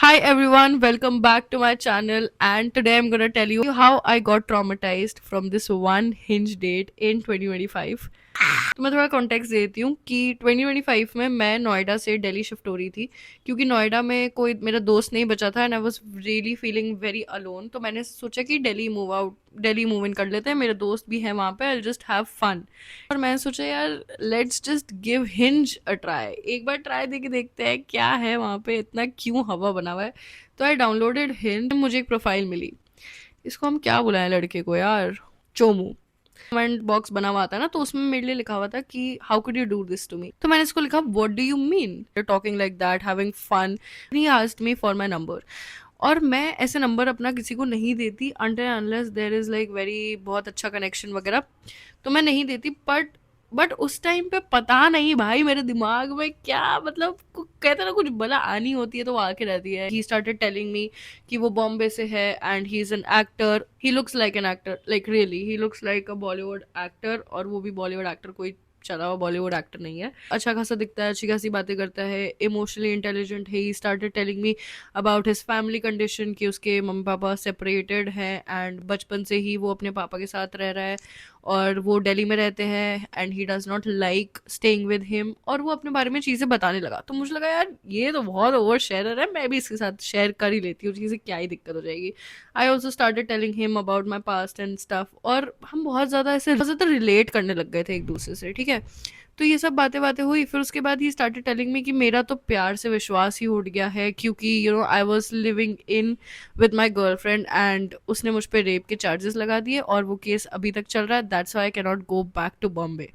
Hi everyone, welcome back to my channel. And today I'm gonna tell you how I got traumatized from this one hinge date in 2025. तो मैं थोड़ा context देती हूँ कि 2025 में मैं नोएडा से दिल्ली शिफ्ट हो रही थी क्योंकि नोएडा में कोई मेरा दोस्त नहीं बचा था and I was really feeling very alone. तो मैंने सोचा कि दिल्ली मूव इन कर लेते हैं, मेरे दोस्त भी हैं वहाँ पे, आई जस्ट हैव फन। और मैंने सोचा यार let's just give hinge a try, एक बार ट्राई दे के देखते हैं क्या है वहाँ पे, इतना क्यों हवा बना हुआ है। तो आई डाउनलोडेड हिंज, मुझे एक प्रोफाइल मिली। इसको हम क्या बुलाएं लड़के को यार, चोमू। कमेंट बॉक्स बना हुआ था ना, तो उसमें मेरे लिए लिखा हुआ था कि how could you do this to me. तो मैंने इसको लिखा what do you mean talking like that, having fun. He asked me for my number. और मैं ऐसे नंबर अपना किसी को नहीं देती until unless there is like very बहुत अच्छा कनेक्शन वगैरह, तो मैं नहीं देती। बट उस टाइम पे पता नहीं भाई मेरे दिमाग में क्या, मतलब कहते ना कुछ बला आनी होती है तो वो आके रहती है। ही स्टार्टेड टेलिंग मी कि वो बॉम्बे से है and he is an actor, he looks like an actor, like really he looks like a Bollywood actor. और वो भी बॉलीवुड एक्टर, कोई चला हुआ बॉलीवुड एक्टर नहीं है। अच्छा खासा दिखता है, अच्छी खासी बातें करता है, इमोशनली इंटेलिजेंट है। He started telling me about his family condition कि उसके मम्मी पापा सेपरेटेड हैं एंड बचपन से ही वो अपने पापा के साथ रह रहा है और वो दिल्ली में रहते हैं and he does not like staying with him. और वो अपने बारे में चीज़ें बताने लगा, तो मुझे लगा यार ये तो बहुत ओवर शेयर है, मैं भी इसके साथ शेयर कर ही लेती हूँ, चीज़ें क्या ही दिक्कत हो जाएगी। I also started telling him about my past and stuff. और हम बहुत ज़्यादा ऐसे बहुत ज़्यादा रिलेट करने लग गए थे एक दूसरे से, ठीक है। तो ये सब बातें बातें हुई, फिर उसके बाद ही स्टार्टेड टेलिंग मी कि मेरा तो प्यार से विश्वास ही उठ गया है क्योंकि I was living in with my girlfriend and उसने मुझ पर रेप के चार्जेस लगा दिए और वो केस अभी तक चल रहा है। That's why I can not go back to Bombay.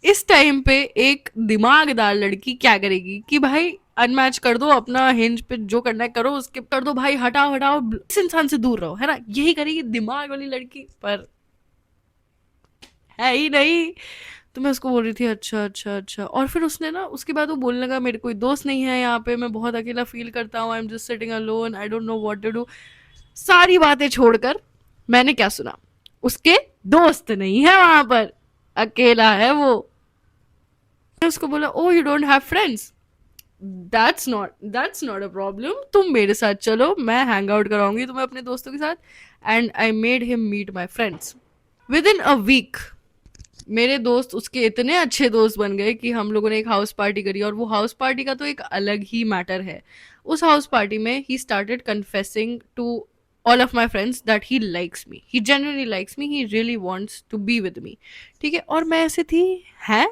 इस टाइम पे एक दिमागदार लड़की क्या करेगी कि भाई अनमैच कर दो, अपना हिंज पे जो करना है करो, स्किप कर दो भाई, हटाओ हटाओ, इस इंसान से दूर रहो, है ना, यही करेगी दिमाग वाली लड़की। पर है ही नहीं। तो मैं उसको बोल रही थी अच्छा अच्छा अच्छा, और फिर उसने ना उसके बाद वो बोलने लगा मेरे कोई दोस्त नहीं है यहाँ पे, मैं बहुत अकेला फील करता हूँ, I am just sitting alone, I don't know what to do. सारी बातें छोड़कर मैंने क्या सुना, उसके दोस्त नहीं है वहां पर, अकेला है वो। मैंने उसको बोला oh you don't have friends, that's not a problem, तुम मेरे साथ चलो, मैं हैंग आउट कराऊंगी तुम्हें अपने दोस्तों के साथ। And I made him meet my friends. Within a week मेरे दोस्त उसके इतने अच्छे दोस्त बन गए कि हम लोगों ने एक हाउस पार्टी करी, और वो हाउस पार्टी का तो एक अलग ही मैटर है। उस हाउस पार्टी में he started confessing to all of my friends that he likes me, he genuinely likes me, he really wants to be with me. ठीक है, और मैं ऐसे थी है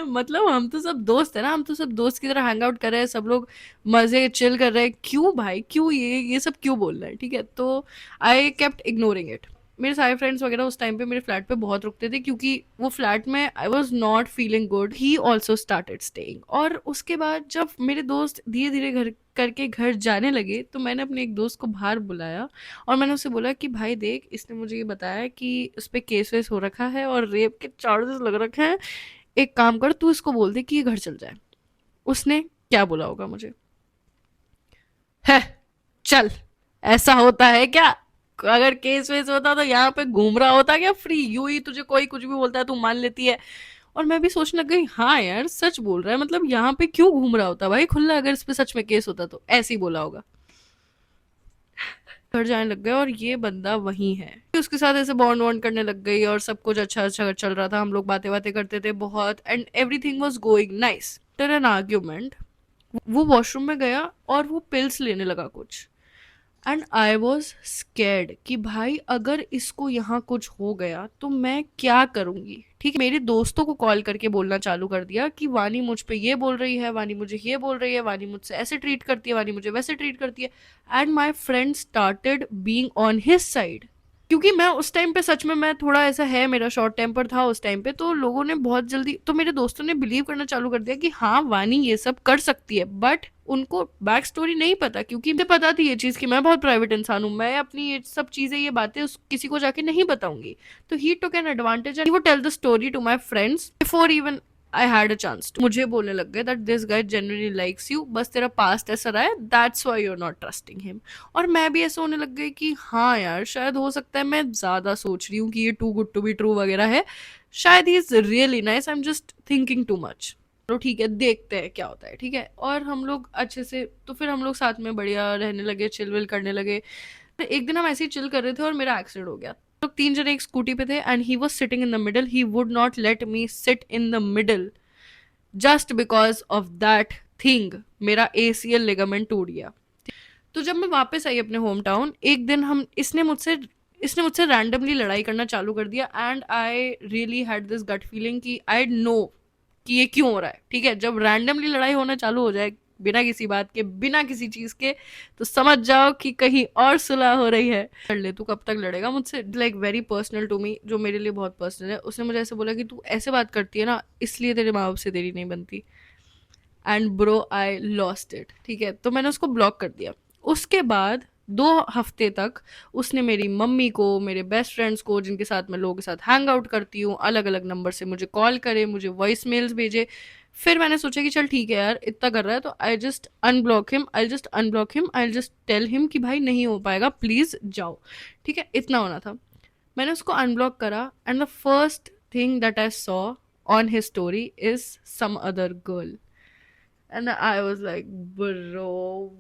मतलब हम तो सब दोस्त है ना, हम तो सब दोस्त की तरह हैंग आउट कर रहे हैं, सब लोग मजे चिल कर रहे हैं, क्यों भाई क्यों ये सब क्यों बोल रहे हैं। ठीक है, तो आई केप्ट इग्नोरिंग इट। मेरे सारे फ्रेंड्स वगैरह उस टाइम पे मेरे फ्लैट पे बहुत रुकते थे क्योंकि वो फ्लैट में I was not feeling good. He also started staying. और उसके बाद जब मेरे दोस्त धीरे धीरे घर करके घर जाने लगे तो मैंने अपने एक दोस्त को बाहर बुलाया और मैंने उससे बोला कि भाई देख, इसने मुझे ये बताया कि उस पर केस वेस हो रखा है और रेप के चार्जेस लग रखे हैं, एक काम कर तू इसको बोल दे कि ये घर चल जाए। उसने क्या बोला होगा मुझे, है चल, ऐसा होता है क्या, अगर केस वेस होता तो यहाँ पे घूम रहा होता क्या फ्री, यूं ही तुझे कोई कुछ भी बोलता है तू मान लेती है। और मैं भी सोचने लग गई हाँ यार सच बोल रहा है, मतलब यहाँ पे क्यों घूम रहा होता भाई खुला, अगर इस पे सच में केस होता तो ऐसे ही बोला होगा। घर जाने लग गए और ये बंदा वही है, उसके साथ ऐसे बॉन्ड वॉन्ड करने लग गई और सब कुछ अच्छा अच्छा चल रहा था, हम लोग बातें बातें करते थे बहुत and everything was going nice. After an argument वो वॉशरूम में गया और वो पिल्स लेने लगा कुछ। एंड आई वॉज स्कैर्ड कि भाई अगर इसको यहाँ कुछ हो गया तो मैं क्या करूंगी। ठीक है, मेरे दोस्तों को कॉल करके बोलना चालू कर दिया कि वानी मुझ पे ये बोल रही है, वानी मुझे ये बोल रही है, वानी मुझसे ऐसे ट्रीट करती है, वानी मुझे वैसे ट्रीट करती है। And my friend started being on his side क्योंकि मैं उस टाइम पे सच में मैं थोड़ा ऐसा है, मेरा शॉर्ट टेम्पर था उस टाइम पे, तो लोगों ने बहुत जल्दी, तो मेरे दोस्तों ने बिलीव करना चालू कर दिया कि हाँ वानी ये सब कर सकती है। बट उनको बैक स्टोरी नहीं पता क्योंकि मुझे पता थी ये चीज़ कि मैं बहुत प्राइवेट इंसान हूँ, मैं अपनी ये सब चीज़ें ये बातें किसी को जाके नहीं बताऊंगी। तो he took an advantage and he would tell the story to my friends before even I had a chance. मुझे बोलने लग गए that this guy genuinely likes you, बस तेरा पास्ट ऐसा रहा है, that's why you are not trusting him. और मैं भी ऐसा होने लग गई कि हाँ यार शायद हो सकता है मैं ज़्यादा सोच रही हूँ कि ये too good to be true वगैरह है, शायद he is really nice, I am just thinking too much. चलो ठीक है, देखते हैं क्या होता है, ठीक है। और हम लोग अच्छे से, तो फिर हम लोग साथ में बढ़िया रहने लगे, चिल विल करने लगे। एक दिन हम ऐसे ही चिल कर रहे थे और मेरा एक्सीडेंट हो गया। हम लोग 3 जने एक स्कूटी पे थे and he was sitting in the middle, he would not let me sit in the middle just because of that thing. मेरा ACL लिगामेंट टूट गया। तो जब मैं वापस आई अपने होम टाउन, एक दिन हम इसने मुझसे रैंडमली लड़ाई करना चालू कर दिया and I really had this gut feeling कि आई नो कि ये क्यों हो रहा है, ठीक है। जब रैंडमली लड़ाई होना चालू हो जाए बिना किसी बात के, बिना किसी चीज के, तो समझ जाओ कि कहीं और सुलह हो रही है। लड़ ले, तू कब तक लड़ेगा मुझसे, like very personal to me, जो मेरे लिए बहुत पर्सनल है। उसने मुझे ऐसे बोला कि तू ऐसे बात करती है ना, इसलिए तेरे माँ बाप से तेरी नहीं बनती। And bro I lost it, ठीक है। तो मैंने उसको ब्लॉक कर दिया। उसके बाद 2 हफ्ते तक उसने मेरी मम्मी को, मेरे बेस्ट फ्रेंड्स को, जिनके साथ मैं लोगों के साथ हैंग आउट करती हूँ, अलग अलग नंबर से मुझे कॉल करे, मुझे वॉइस मेल्स भेजे। फिर मैंने सोचा कि चल ठीक है यार, इतना कर रहा है तो I just unblock him, I just tell him कि भाई नहीं हो पाएगा, प्लीज जाओ, ठीक है। इतना होना था। मैंने उसको अनब्लॉक करा and the first thing that I saw on his story is some other girl. And I was like, bro,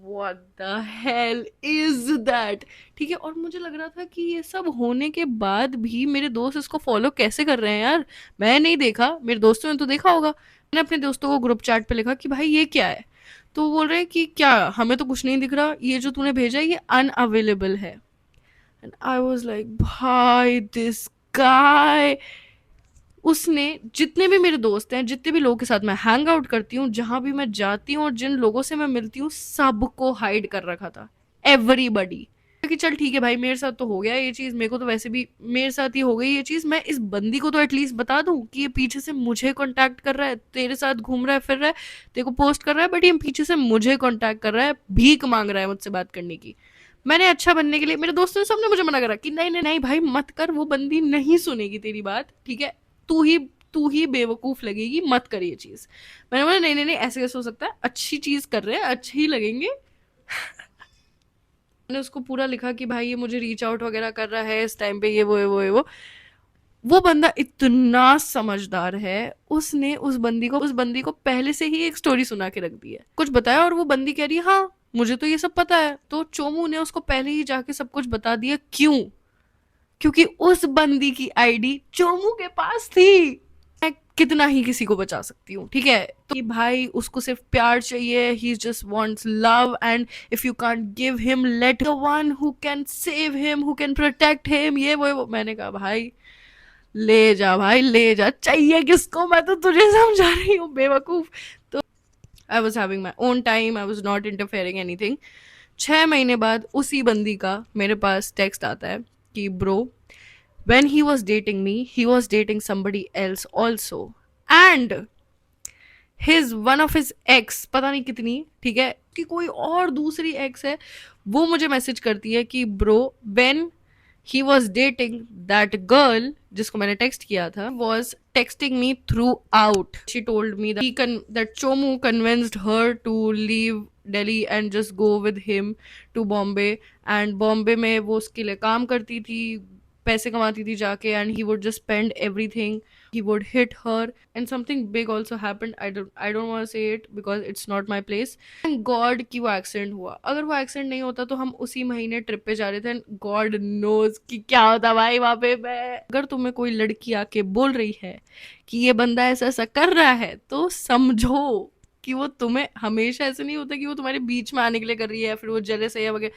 what the hell is that? ठीक है। और मुझे लग रहा था कि ये सब होने के बाद भी मेरे दोस्त इसको फॉलो कैसे कर रहे हैं यार। मैं नहीं देखा, मेरे दोस्तों ने तो देखा होगा। मैंने अपने दोस्तों को ग्रुप चैट पे लिखा कि भाई ये क्या है। तो वो बोल रहे हैं कि क्या, हमें तो कुछ नहीं दिख रहा, ये जो तूने भेजा है ये अनअवेलेबल है। एंड आई वॉज लाइक, भाई दिस गाय। उसने जितने भी मेरे दोस्त हैं, जितने भी लोगों के साथ मैं हैंग आउट करती हूँ, जहां भी मैं जाती हूँ और जिन लोगों से मैं मिलती हूँ, सबको हाइड कर रखा था, एवरीबडी। कि चल ठीक है भाई, मेरे साथ तो हो गया ये चीज, मेरे को तो वैसे भी मेरे साथ ही हो गई ये चीज, मैं इस बंदी को तो एटलीस्ट बता दूं कि ये पीछे से मुझे कांटेक्ट कर रहा है, तेरे साथ घूम रहा है, फिर रहा है, तेरे को पोस्ट कर रहा है, बट ये पीछे से मुझे कांटेक्ट कर रहा है, भीख मांग रहा है मुझसे बात करने की। मैंने अच्छा बनने के लिए, मेरे दोस्तों ने सबने मुझे मना करा कि नहीं नहीं नहीं भाई मत कर, वो बंदी नहीं सुनेगी तेरी बात, ठीक है। तू ही तू ही बेवकूफ लगेगी, मत कर ये चीज। मैंने बोला नहीं नहीं नहीं, ऐसे कैसे हो सकता है, अच्छी चीज कर रहे हैं, अच्छे ही लगेंगे। मैंने उसको पूरा लिखा कि भाई ये मुझे रीच आउट वगैरह कर रहा है इस टाइम पे, ये वो है वो है वो बंदा इतना समझदार है, उसने उस बंदी को पहले से ही एक स्टोरी सुना के रख दी है, कुछ बताया, और वो बंदी कह रही है हाँ मुझे तो ये सब पता है। तो चोमू ने उसको पहले ही जाके सब कुछ बता दिया। क्यों? क्योंकि उस बंदी की आईडी चोमू के पास थी। मैं कितना ही किसी को बचा सकती हूँ, ठीक है। तो कि भाई उसको सिर्फ प्यार चाहिए, he just wants love, and if you can't give him, let the one who can save him, who can protect him, ये वो। मैंने कहा भाई ले जा, भाई ले जा, चाहिए किसको, मैं तो तुझे समझा रही हूँ बेवकूफ। तो I was having my own time, I was not interfering anything. 6 महीने बाद उसी बंदी का मेरे पास टेक्स्ट आता है कि bro, when he was dating me, he was dating somebody else also, and one of his ex, पता नहीं कितनी, ठीक है, कि कोई और दूसरी ex है, वो मुझे मैसेज करती है कि bro, when he was dating that girl जिसको मैंने टेक्स्ट किया था, was texting me throughout. She told me that Chomu convinced her to leave Delhi and just go with him to Bombay, and Bombay में वो उसके लिए काम करती थी, पैसे कमाती थी जाके, and he would just spend everything, he would hit her, and something big also happened. I don't want to say it because it's not my place. Thank God कि वो एक्सीडेंट हुआ। अगर वो एक्सीडेंट नहीं होता तो हम उसी महीने ट्रिप पे जा रहे थे, and God knows कि क्या होता भाई वहाँ पे। मैं, अगर तुम्हें कोई लड़की आके बोल रही है कि ये बंदा ऐसा ऐसा कर रहा है, तो समझो कि वो तुम्हें, हमेशा ऐसे नहीं होता कि वो तुम्हारे बीच में आने के लिए कर रही है, फिर वो जेलस है या वगैरह,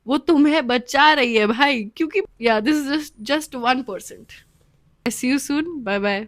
वो तुम्हें बचा रही है भाई। क्योंकि या this is just 1%। See you soon, bye bye.